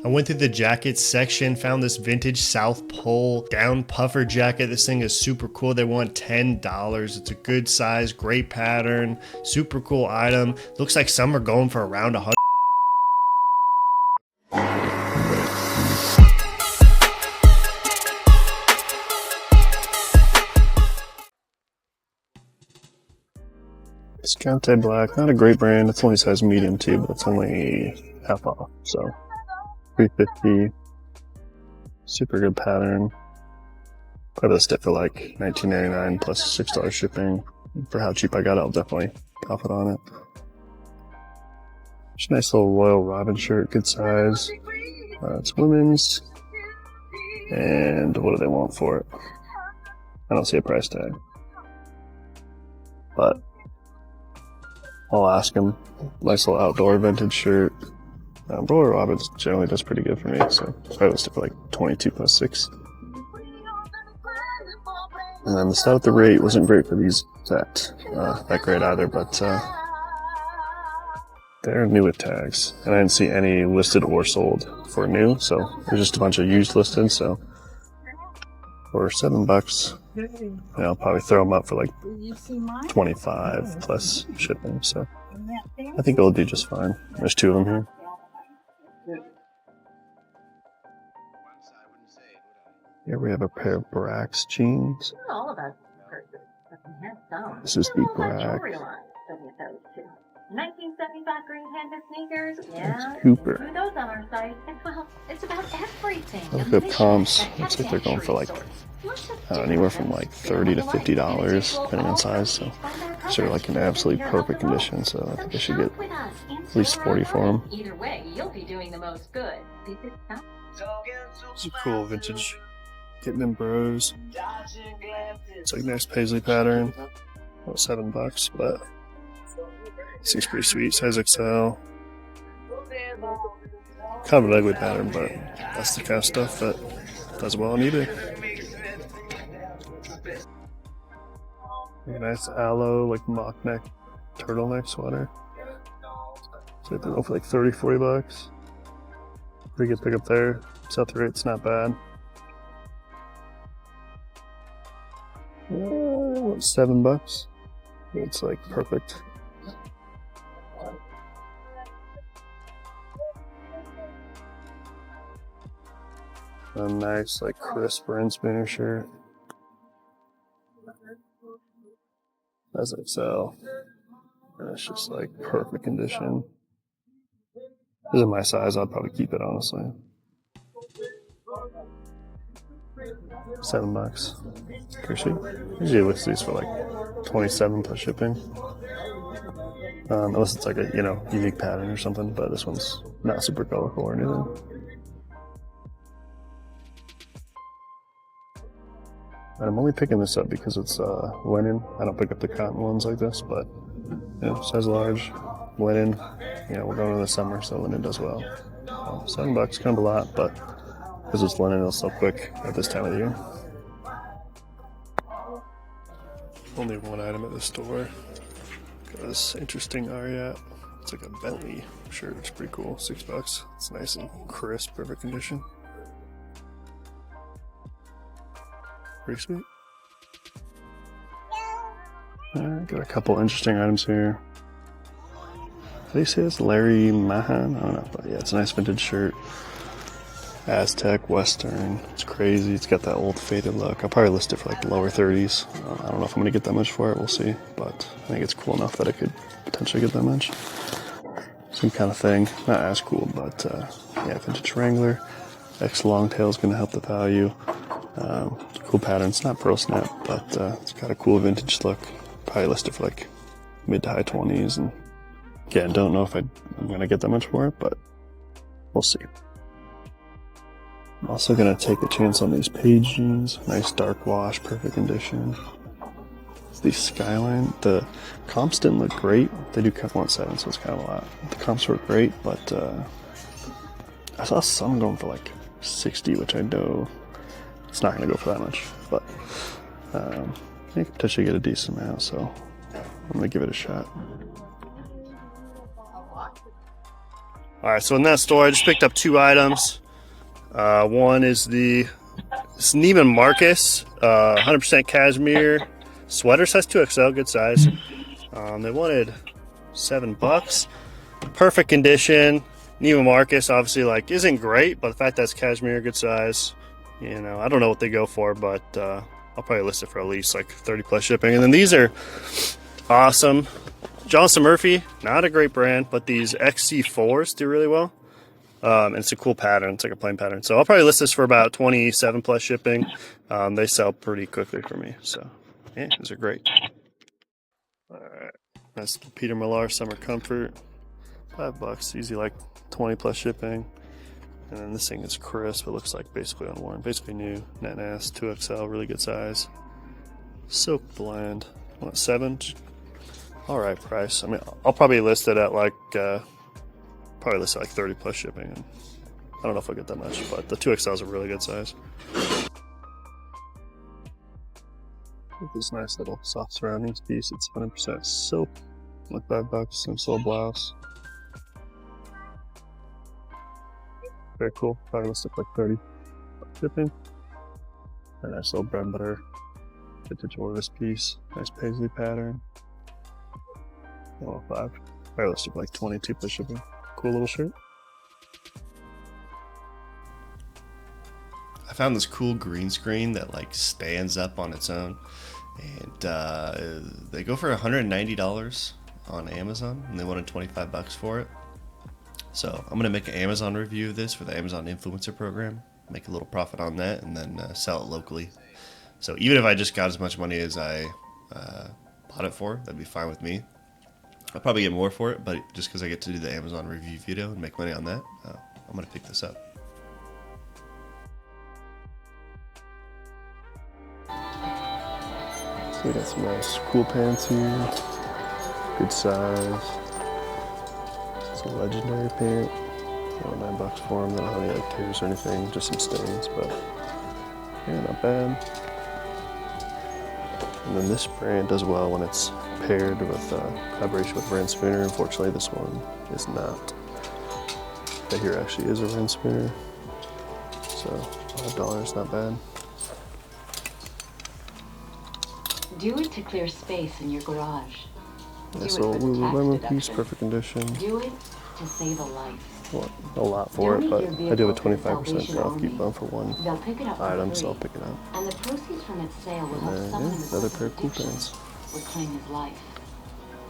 I went through the jackets section, found this vintage South Pole down puffer jacket. This thing is super cool. They want $10. It's a good size, great pattern, super cool item. Looks like some are going for around $100. Escante Black, not a great brand. It's only size medium too, but it's only half off. So $350. Super good pattern. Probably this fit for like $19.99 plus $6 shipping. For how cheap I got it, I'll definitely profit on it. Just a nice little Royal Robin shirt, good size. It's women's. And what do they want for it? I don't see a price tag. But I'll ask him. Nice little outdoor vintage shirt. Royal Robin generally does pretty good for me, so I was for like 22 plus 6. And then the stuff at the rate wasn't great for these that great either, but they're new with tags, and I didn't see any listed or sold for new, so there's just a bunch of used listed. So for $7, I'll probably throw them up for like 25 plus shipping. So I think it'll do just fine. There's 2 of them here. Here we have a pair of Brax jeans. This is the Brax. 1975 green canvas sneakers. Yeah. Cooper. Those on our site. Well, it's about everything. Look at comps. Looks like they're going for like, anywhere from like $30 to $50, depending on size. So these are like in absolutely perfect condition. So I think I should get at least 40 for them. Either way, you'll be doing the most good. It's a cool vintage Getting Them Bros. It's like nice paisley pattern. About $7, but seems pretty sweet. Size XL. Kind of an ugly pattern, but that's the kind of stuff that does well on eBay. A nice aloe, like mock neck turtleneck sweater. So they're going for like $30, $40. Pretty good pickup there. South rate's not bad. $7. It's like perfect. A nice like crisp rinse spinner shirt. That's XL. And it's just like perfect condition. This is my size, I'd probably keep it honestly. $7. Pretty cheap. Usually list these for like 27 plus shipping. Unless it's like a unique pattern or something, but this one's not super colorful or anything. And I'm only picking this up because it's linen. I don't pick up the cotton ones like this, but size large, linen. We're going into the summer, so linen does well. $7, kind of a lot, but because it's linen, it'll sell quick at this time of the year. Only one item at the store. Got this interesting Ariat. It's like a Bentley shirt. It's pretty cool. $6. It's nice and crisp, perfect condition. Pretty sweet. Alright, got a couple interesting items here. How do you say this? Larry Mahan? I don't know, but yeah, it's a nice vintage shirt. Aztec, Western. It's crazy. It's got that old faded look. I'll probably list it for like lower 30s. I don't know if I'm going to get that much for it. We'll see. But I think it's cool enough that I could potentially get that much. Same kind of thing. Not as cool, but yeah, vintage Wrangler. X long tail is going to help the value. Cool pattern. It's not pearl snap, but it's got a cool vintage look. Probably list it for like mid to high 20s. And again, don't know if I'm going to get that much for it, but we'll see. I'm also going to take a chance on these Page jeans. Nice dark wash, perfect condition. It's the Skyline. The comps didn't look great. They do cut 1.7, so it's kind of a lot. The comps were great, but I saw some going for like 60, which I know it's not going to go for that much. But I could potentially get a decent amount, so I'm going to give it a shot. All right, so in that store, I just picked up 2 items. One is the Neiman Marcus 100% cashmere sweater, size 2XL, good size. They wanted $7. Perfect condition. Neiman Marcus obviously like isn't great, but the fact that it's cashmere, good size. You know, I don't know what they go for, but I'll probably list it for at least like 30 plus shipping. And then these are awesome. Johnson Murphy, not a great brand, but these XC4s do really well. And it's a cool pattern. It's like a plain pattern. So I'll probably list this for about 27 plus shipping. They sell pretty quickly for me. So yeah, these are great. All right, that's Peter Millar Summer Comfort. $5, easy, like 20 plus shipping. And then this thing is crisp. It looks like basically unworn, basically new. Net Nast 2XL, really good size. Silk blend. What, 7? All right, price. I mean, I'll probably list it at like 30 plus shipping. And I don't know if I'll get that much, but the 2XL is a really good size. This nice little soft surroundings piece. It's 100% silk, like $5. Some sold blouse. Very cool. Probably list it like 30 shipping. A nice little bread and butter vintage Orvis piece. Nice paisley pattern. 105. Probably list it like 22 plus shipping. Cool little shirt. I found this cool green screen that like stands up on its own, and they go for $190 on Amazon, and they wanted $25 for it. So I'm gonna make an Amazon review of this for the Amazon Influencer Program, make a little profit on that, and then sell it locally. So even if I just got as much money as I bought it for, that'd be fine with me. I'll probably get more for it, but just because I get to do the Amazon review video and make money on that, I'm gonna pick this up. So we got some nice cool pants here. Good size. It's a legendary pant. $9 for them. They don't have any like tears or anything, just some stains, but yeah, not bad. And then this brand does well when it's paired with collaboration with Ren Spooner. Unfortunately, this one is not. But here actually is a Ren Spooner. So $5, not bad. Do it to clear space in your garage. Nice little Lululemon piece, perfect condition. Do it to save a life. Well, a lot for it, but I do have a 25% off coupon for one item, so I'll pick it up. And the proceeds from its sale will help And someone yeah, with another pair of cool pants. reclaim his life.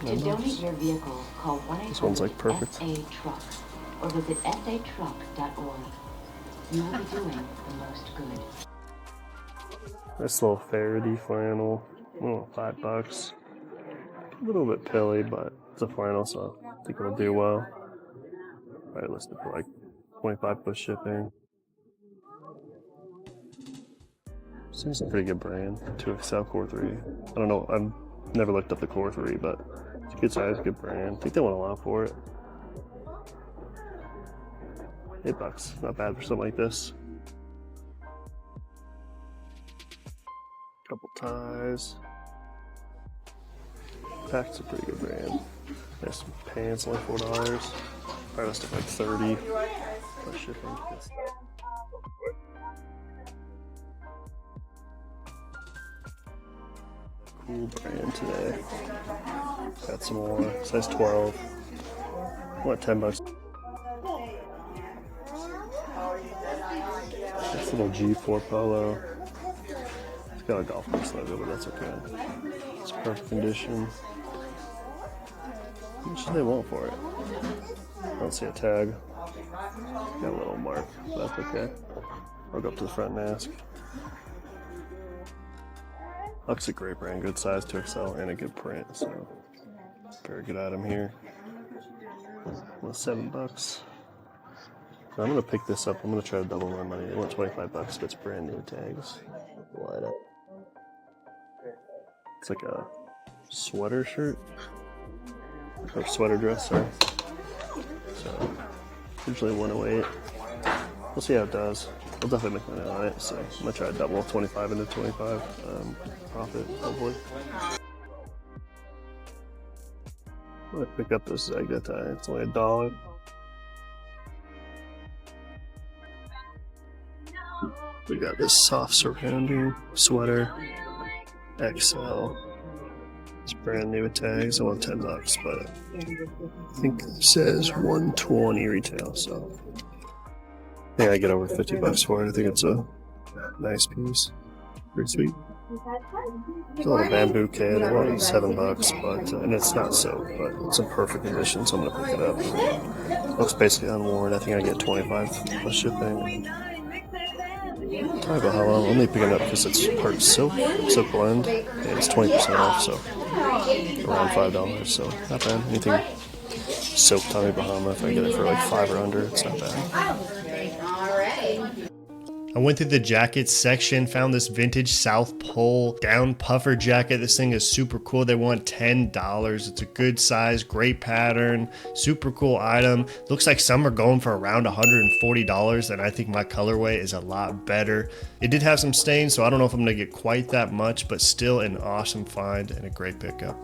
To Nice. donate your vehicle, call 1-800 This one's like perfect. SA Truck or visit satruck.org. You will be doing the most good. Nice little Faraday flannel. Oh, $5. A little bit pilly, but it's a flannel, so I think it'll do well. I listed for like 25 plus shipping. Seems a pretty good brand. 2XL Core 3. I don't know. I've never looked up the Core 3, but it's a good size, good brand. I think they want a lot for it. $8. Not bad for something like this. Couple ties. Pack's a pretty good brand. There's some pants, only $4. Probably listed like 30 plus shipping. Cool brand today. Got some more. Size 12. What, $10? This little G4 polo. It's got a golf course logo, but that's okay. It's perfect condition. How much do they want for it? I don't see a tag. Got a little mark, but that's okay. I'll go up to the front and ask. Looks a great brand, good size, 2XL, and a good print, so very good item here. Well, $7. So I'm gonna pick this up. I'm gonna try to double my money. I want $25 if it's brand new tags. Light up. It's like a sweater shirt. Or sweater dress, sorry. So, usually 108. We'll see how it does. We'll definitely make money on it, so I'm gonna try to double 25 into 25 profit, hopefully. I'm gonna pick up this Zegna tie. It's only $1. We got this soft surrounding sweater, XL. It's brand new with tags. I want $10, but I think it says 120 retail. So I think I get over $50 for it. I think it's a nice piece. Pretty sweet. It's a little bamboo kit. I wanted $7, but and it's not soap, but it's in perfect condition, so I'm gonna pick it up. Looks basically unworn. I think I get 25 plus shipping. Talk about how long. I'm only picking it up because it's part silk blend, and it's 20% off, so around $5. So not bad. Anything silk Tommy Bahama, if I get it for like $5 or under, it's not bad. I went through the jackets section, found this vintage South Pole down puffer jacket. This thing is super cool. They want $10. It's a good size, great pattern, super cool item. Looks like some are going for around $140, and I think my colorway is a lot better. It did have some stains, so I don't know if I'm gonna get quite that much, but still an awesome find and a great pickup.